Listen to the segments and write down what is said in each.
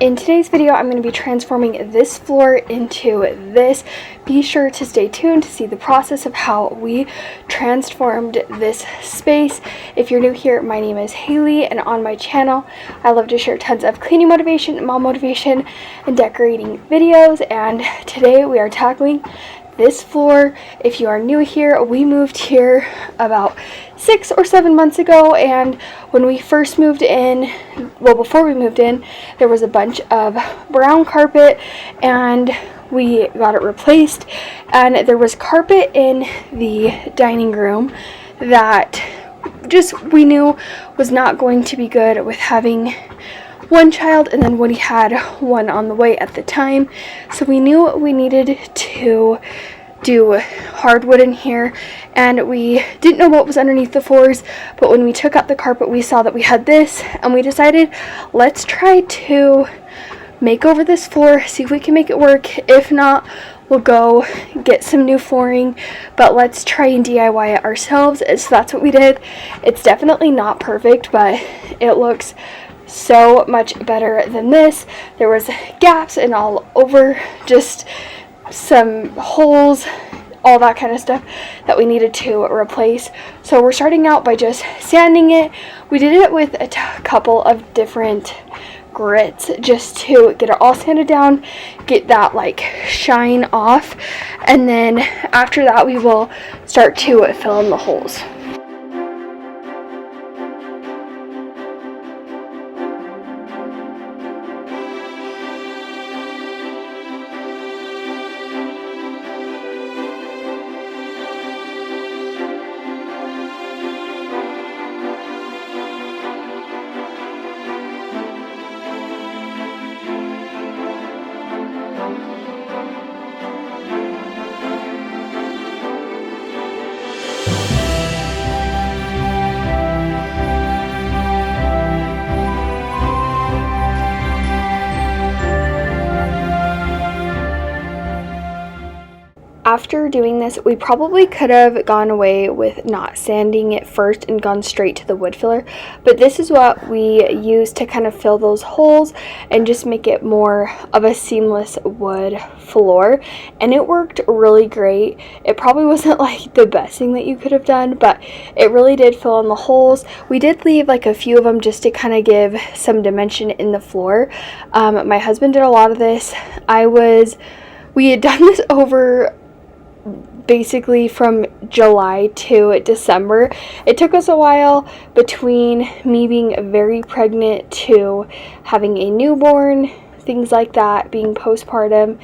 In today's video, I'm going to be transforming this floor into this. Be sure to stay tuned to see the process of how we transformed this space. If you're new here, my name is Haylee, and on my channel, I love to share tons of cleaning motivation, mom motivation, and decorating videos. And today we are tackling this floor. If you are new here, we moved here about 6 or 7 months ago, and when we first moved in, well, before we moved in, there was a bunch of brown carpet and we got it replaced, and there was carpet in the dining room that just we knew was not going to be good with having one child, and then Woody had one on the way at the time, so we knew we needed to do hardwood in here, and we didn't know what was underneath the floors, but when we took out the carpet we saw that we had this, and we decided, let's try to make over this floor, see if we can make it work. If not, we'll go get some new flooring, but let's try and DIY it ourselves. So that's what we did. It's definitely not perfect, but it looks so much better than this. There was gaps and all over, just some holes, all that kind of stuff that we needed to replace. So we're starting out by just sanding it. We did it with a couple of different grits just to get it all sanded down, get that like shine off, and then after that we will start to fill in the holes. After doing this, we probably could have gone away with not sanding it first and gone straight to the wood filler, but this is what we used to kind of fill those holes and just make it more of a seamless wood floor, and it worked really great. It probably wasn't like the best thing that you could have done, but it really did fill in the holes. We did leave like a few of them just to kind of give some dimension in the floor. My husband did a lot of this. We had done this over basically from July to December. It took us a while between me being very pregnant to having a newborn, things like that, being postpartum.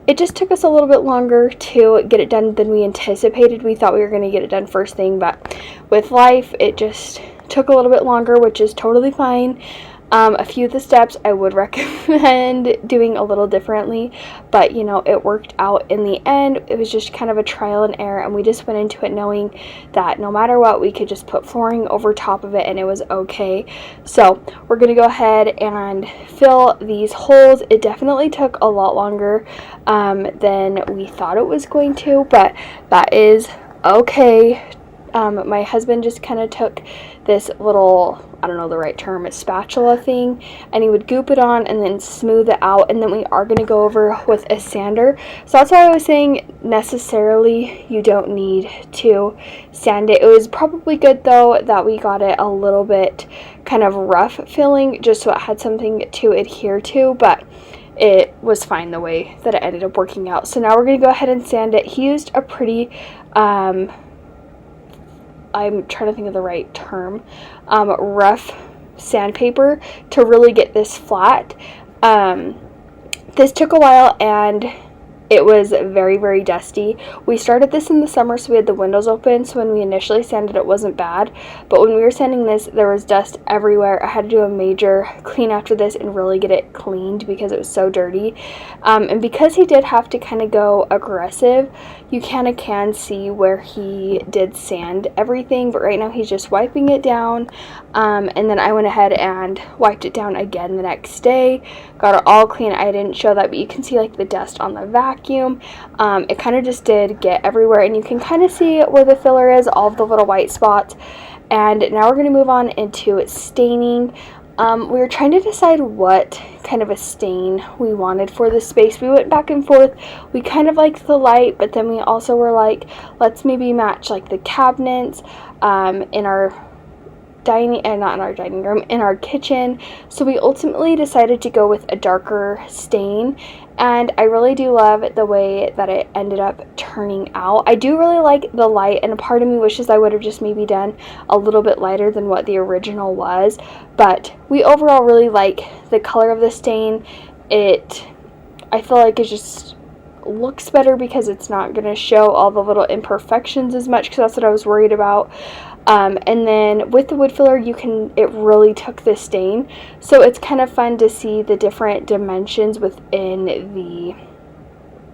It just took us a little bit longer to get it done than we anticipated. We thought we were going to get it done first thing, but with life it just took a little bit longer, which is totally fine. A few of the steps I would recommend doing a little differently, but you know, it worked out in the end. It was just kind of a trial and error, and we just went into it knowing that no matter what, we could just put flooring over top of it and it was okay. So we're gonna go ahead and fill these holes. It definitely took a lot longer than we thought it was going to, but that is okay. My husband just kind of took this little, I don't know the right term, a spatula thing, and he would goop it on and then smooth it out, and then we are going to go over with a sander. So that's why I was saying necessarily you don't need to sand it. It was probably good though that we got it a little bit kind of rough filling, just so it had something to adhere to, but it was fine the way that it ended up working out. So now we're going to go ahead and sand it. He used a pretty I'm trying to think of the right term, rough sandpaper to really get this flat. This took a while and it was very, very dusty. We started this in the summer, so we had the windows open, so when we initially sanded it wasn't bad, but when we were sanding this there was dust everywhere. I had to do a major clean after this and really get it cleaned because it was so dirty, and because he did have to kind of go aggressive, you kind of can see where he did sand everything, but right now he's just wiping it down, and then I went ahead and wiped it down again the next day, got it all clean. I didn't show that, but you can see like the dust on the vacuum. It kind of just did get everywhere, and you can kind of see where the filler is, all of the little white spots. And now we're going to move on into staining. We were trying to decide what kind of a stain we wanted for the space. We went back and forth. We kind of liked the light, but then we also were like, let's maybe match like the cabinets in our dining, and not in our dining room, in our kitchen. So we ultimately decided to go with a darker stain, and I really do love the way that it ended up turning out. I do really like the light, and a part of me wishes I would have just maybe done a little bit lighter than what the original was, but we overall really like the color of the stain. I feel like it just looks better because it's not going to show all the little imperfections as much, because that's what I was worried about. And then with the wood filler, it really took the stain, so it's kind of fun to see the different dimensions within the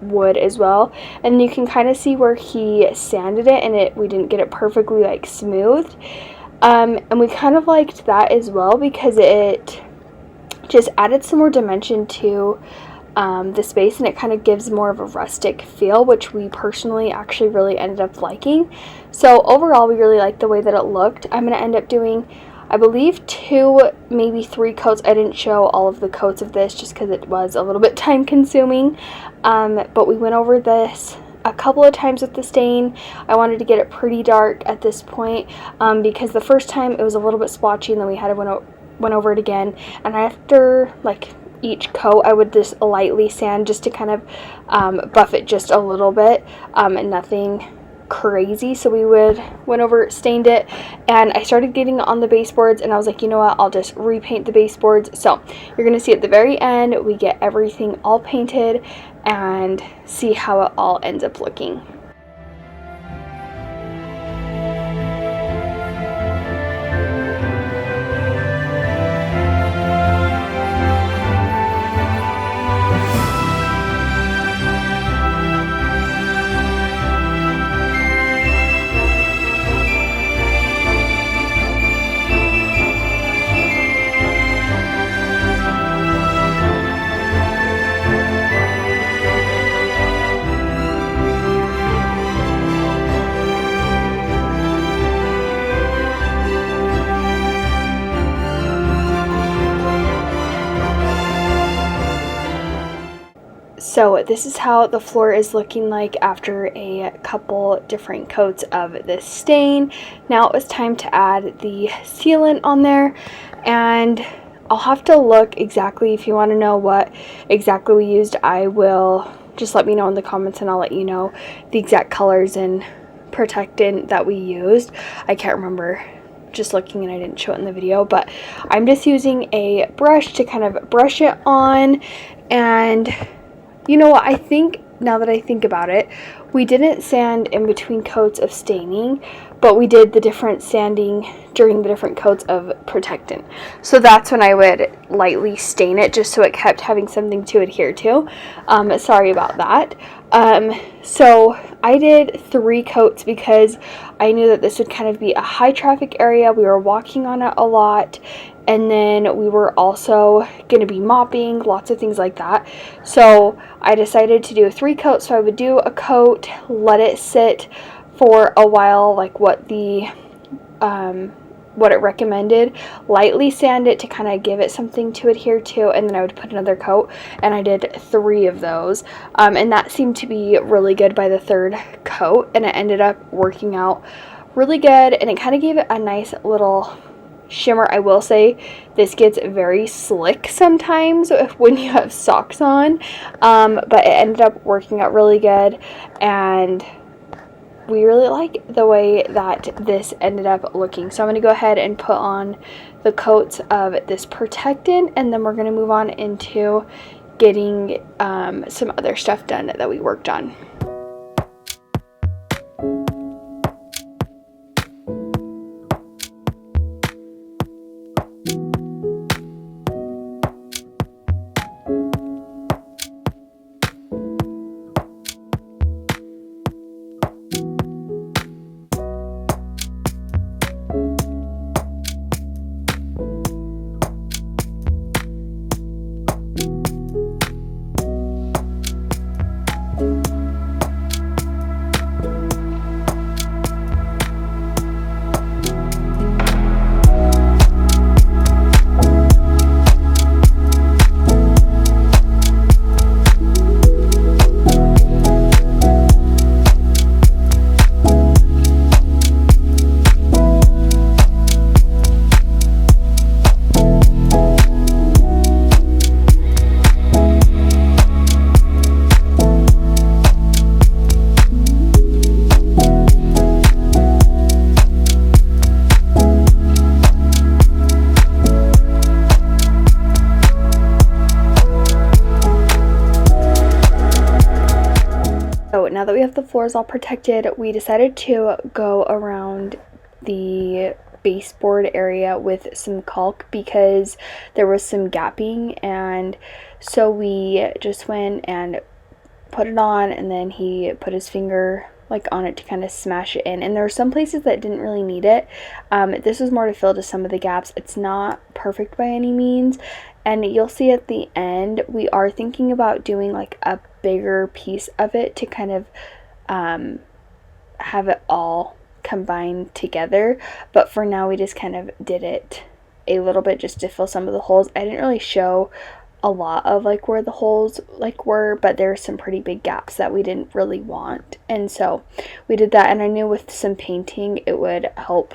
wood as well. And you can kind of see where he sanded it, and we didn't get it perfectly like smoothed. And we kind of liked that as well, because it just added some more dimension to the space, and it kind of gives more of a rustic feel, which we personally actually really ended up liking. So overall, we really liked the way that it looked. I'm going to end up doing, I believe, 2, maybe 3 coats. I didn't show all of the coats of this just because it was a little bit time consuming, but we went over this a couple of times with the stain. I wanted to get it pretty dark at this point, because the first time it was a little bit splotchy, and then we had to went over it again, and after like each coat I would just lightly sand just to kind of buff it just a little bit, and nothing crazy. So we went over, stained it, and I started getting on the baseboards, and I was like, you know what, I'll just repaint the baseboards. So you're gonna see at the very end we get everything all painted and see how it all ends up looking. So this is how the floor is looking like after a couple different coats of this stain. Now it was time to add the sealant on there, and I'll have to look exactly. If you want to know what exactly we used, I will just let me know in the comments, and I'll let you know the exact colors and protectant that we used. I can't remember, just looking, and I didn't show it in the video, but I'm just using a brush to kind of brush it on. And you know what, I think, now that I think about it, we didn't sand in between coats of staining, but we did the different sanding during the different coats of protectant. So that's when I would lightly stain it, just so it kept having something to adhere to. Sorry about that. So I did 3 coats because I knew that this would kind of be a high traffic area. We were walking on it a lot, and then we were also going to be mopping, lots of things like that. So I decided to do 3 coats. So I would do a coat, let it sit for a while, like what it recommended, lightly sand it to kind of give it something to adhere to, and then I would put another coat, and I did 3 of those, and that seemed to be really good by the 3rd coat, and it ended up working out really good, and it kind of gave it a nice little shimmer. I will say this gets very slick sometimes when you have socks on, but it ended up working out really good, and we really like the way that this ended up looking. So I'm going to go ahead and put on the coats of this protectant, and then we're going to move on into getting some other stuff done that we worked on. now that we have the floors all protected, we decided to go around the baseboard area with some caulk because there was some gapping, and so we just went and put it on, and then he put his finger like on it to kind of smash it in, and there were some places that didn't really need it. This was more to fill to some of the gaps. It's not perfect by any means, and you'll see at the end we are thinking about doing like a bigger piece of it to kind of have it all combined together, but for now we just kind of did it a little bit just to fill some of the holes. I didn't really show a lot of like where the holes like were, but there are some pretty big gaps that we didn't really want, and so we did that, and I knew with some painting it would help,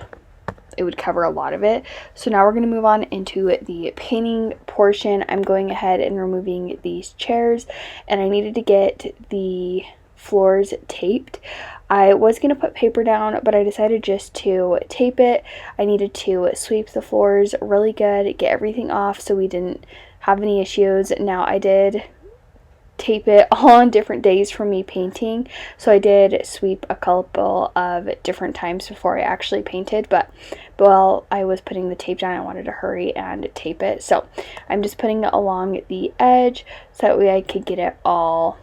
it would cover a lot of it. So now we're going to move on into the painting portion. I'm going ahead and removing these chairs, and I needed to get the floors taped. I was going to put paper down, but I decided just to tape it. I needed to sweep the floors really good, get everything off so we didn't have any issues. Now I did tape it all on different days from me painting, so I did sweep a couple of different times before I actually painted, but while I was putting the tape down I wanted to hurry and tape it, so I'm just putting it along the edge so that way I could get it all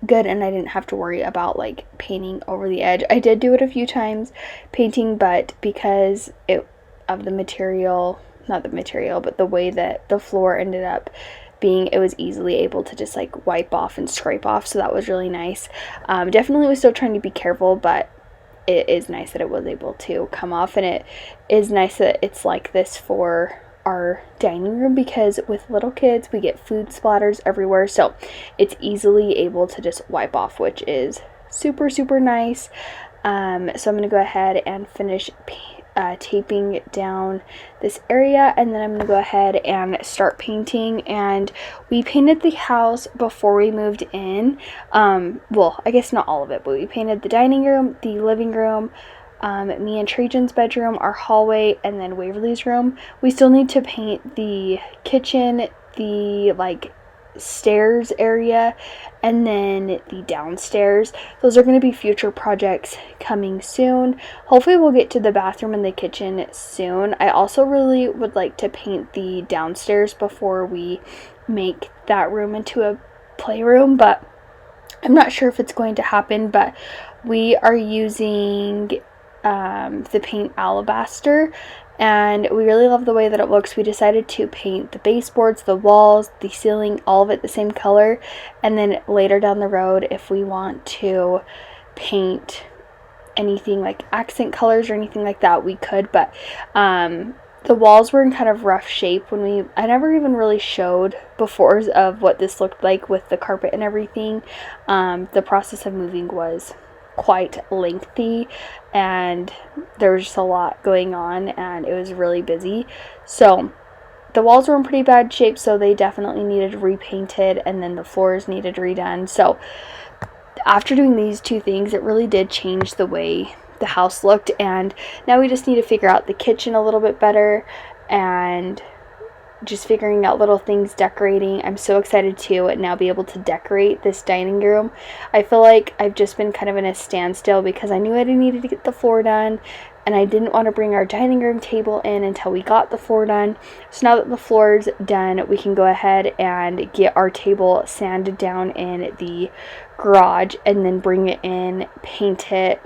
good and I didn't have to worry about like painting over the edge. I did do it a few times painting, but because of the material, not the material, but the way that the floor ended up being, it was easily able to just like wipe off and scrape off, so that was really nice. Definitely was still trying to be careful, but it is nice that it was able to come off, and it is nice that it's like this for our dining room because with little kids we get food splatters everywhere, so it's easily able to just wipe off, which is super nice. So I'm going to go ahead and finish taping down this area, and then I'm gonna go ahead and start painting. And we painted the house before we moved in. Well, I guess not all of it, but we painted the dining room, the living room, me and Trajan's bedroom, our hallway, and then Waverly's room. We still need to paint the kitchen, the like stairs area, and then the downstairs. Those are going to be future projects coming soon. Hopefully we'll get to the bathroom and the kitchen soon. I also really would like to paint the downstairs before we make that room into a playroom, but I'm not sure if it's going to happen. But we are using the paint Alabaster, and we really love the way that it looks. We decided to paint the baseboards, the walls, the ceiling, all of it the same color, and then later down the road if we want to paint anything like accent colors or anything like that we could, but the walls were in kind of rough shape when I never even really showed befores of what this looked like with the carpet and everything. The process of moving was quite lengthy and there was just a lot going on and it was really busy, so the walls were in pretty bad shape, so they definitely needed repainted, and then the floors needed redone. So after doing these two things, it really did change the way the house looked, and now we just need to figure out the kitchen a little bit better and just figuring out little things, decorating. I'm so excited to now be able to decorate this dining room. I feel like I've just been kind of in a standstill because I knew I needed to get the floor done, and I didn't want to bring our dining room table in until we got the floor done. So now that the floor's done, we can go ahead and get our table sanded down in the garage and then bring it in, paint it.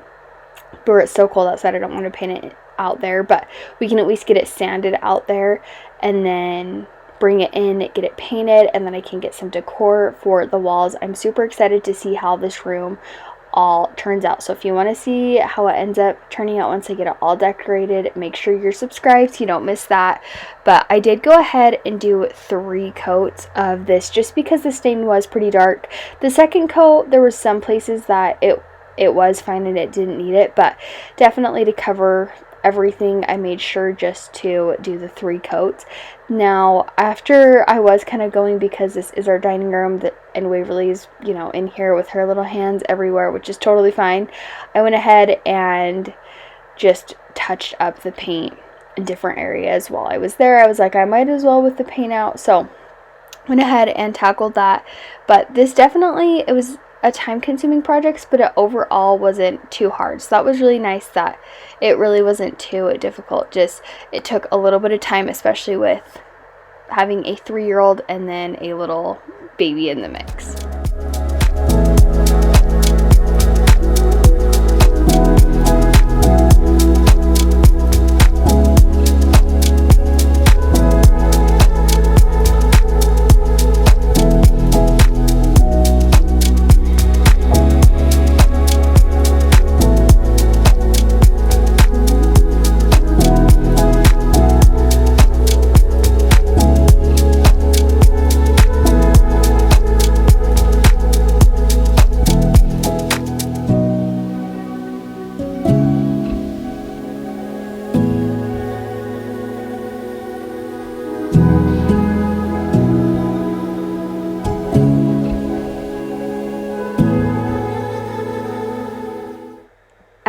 But it's so cold outside, I don't want to paint it out there, but we can at least get it sanded out there and then bring it in, get it painted, and then I can get some decor for the walls. I'm super excited to see how this room all turns out. So if you want to see how it ends up turning out once I get it all decorated, make sure you're subscribed so you don't miss that. But I did go ahead and do 3 coats of this just because the stain was pretty dark. The second coat, there were some places that it was fine and it didn't need it, but definitely to cover everything I made sure just to do the 3 coats. Now after I was kind of going, because this is our dining room and Waverly's in here with her little hands everywhere, which is totally fine, I went ahead and just touched up the paint in different areas while I was there. I was like, I might as well with the paint out, so went ahead and tackled that. But this definitely, it was a time-consuming project, but it overall wasn't too hard. So that was really nice that it really wasn't too difficult. Just it took a little bit of time, especially with having a 3-year-old and then a little baby in the mix.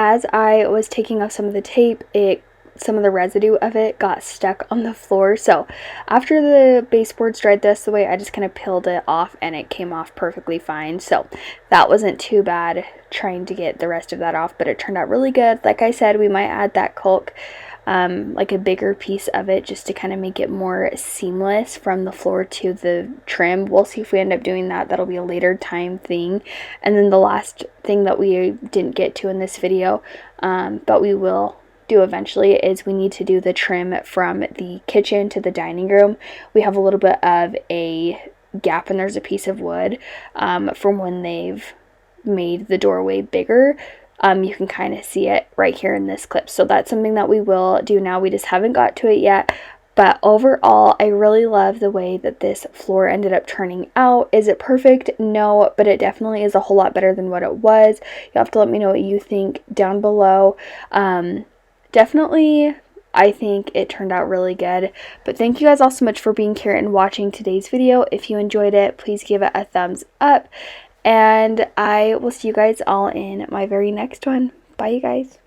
As I was taking off some of the tape, some of the residue of it got stuck on the floor. So after the baseboards dried this way, I just kind of peeled it off and it came off perfectly fine. So that wasn't too bad trying to get the rest of that off, but it turned out really good. Like I said, we might add that caulk, like a bigger piece of it, just to kind of make it more seamless from the floor to the trim. We'll see if we end up doing that. That'll be a later time thing. And then the last thing that we didn't get to in this video, but we will do eventually, is we need to do the trim from the kitchen to the dining room. We have a little bit of a gap and there's a piece of wood from when they've made the doorway bigger. You can kind of see it right here in this clip. So that's something that we will do now. We just haven't got to it yet. But overall, I really love the way that this floor ended up turning out. Is it perfect? No, but it definitely is a whole lot better than what it was. You'll have to let me know what you think down below. Definitely, I think it turned out really good. But thank you guys all so much for being here and watching today's video. If you enjoyed it, please give it a thumbs up. And I will see you guys all in my very next one. Bye, you guys.